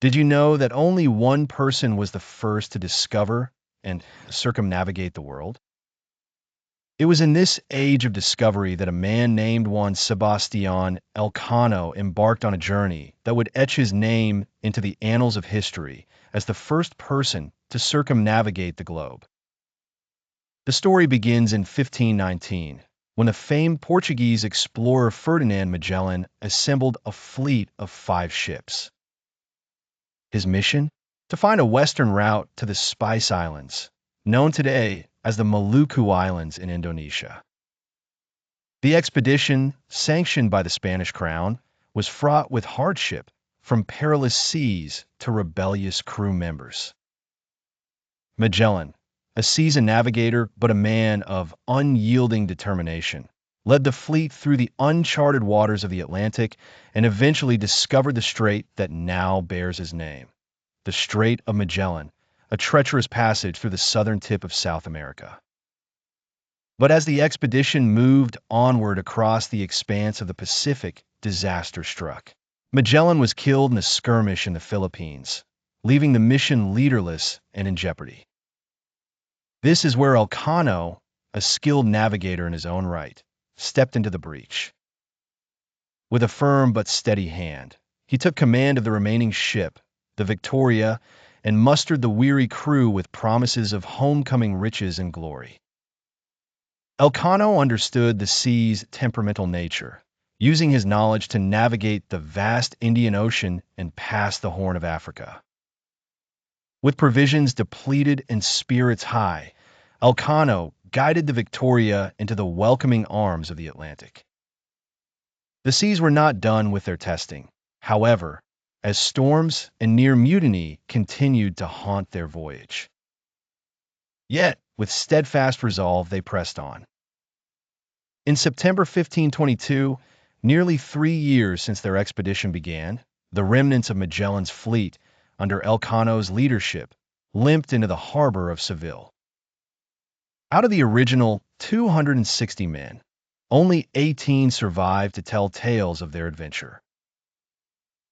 Did you know that only one person was the first to discover and circumnavigate the world? It was in this age of discovery that a man named Juan Sebastián Elcano embarked on a journey that would etch his name into the annals of history as the first person to circumnavigate the globe. The story begins in 1519, when the famed Portuguese explorer Ferdinand Magellan assembled a fleet of 5 ships. His mission? To find a western route to the Spice Islands, known today as the Maluku Islands in Indonesia. The expedition, sanctioned by the Spanish crown, was fraught with hardship, from perilous seas to rebellious crew members. Magellan, a seasoned navigator but a man of unyielding determination, led the fleet through the uncharted waters of the Atlantic and eventually discovered the strait that now bears his name, the Strait of Magellan, a treacherous passage through the southern tip of South America. But as the expedition moved onward across the expanse of the Pacific, disaster struck. Magellan was killed in a skirmish in the Philippines, leaving the mission leaderless and in jeopardy. This is where Elcano, a skilled navigator in his own right, stepped into the breach. With a firm but steady hand, he took command of the remaining ship, the Victoria, and mustered the weary crew with promises of homecoming riches and glory. Elcano understood the sea's temperamental nature, using his knowledge to navigate the vast Indian Ocean and past the Horn of Africa. With provisions depleted and spirits high, Elcano guided the Victoria into the welcoming arms of the Atlantic. The seas were not done with their testing, however, as storms and near mutiny continued to haunt their voyage. Yet, with steadfast resolve, they pressed on. In September 1522, nearly 3 years since their expedition began, the remnants of Magellan's fleet, under Elcano's leadership, limped into the harbor of Seville. Out of the original 260 men, only 18 survived to tell tales of their adventure.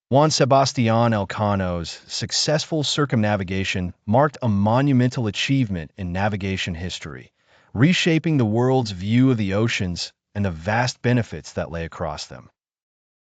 Juan Sebastián Elcano's successful circumnavigation marked a monumental achievement in navigation history, reshaping the world's view of the oceans and the vast benefits that lay across them.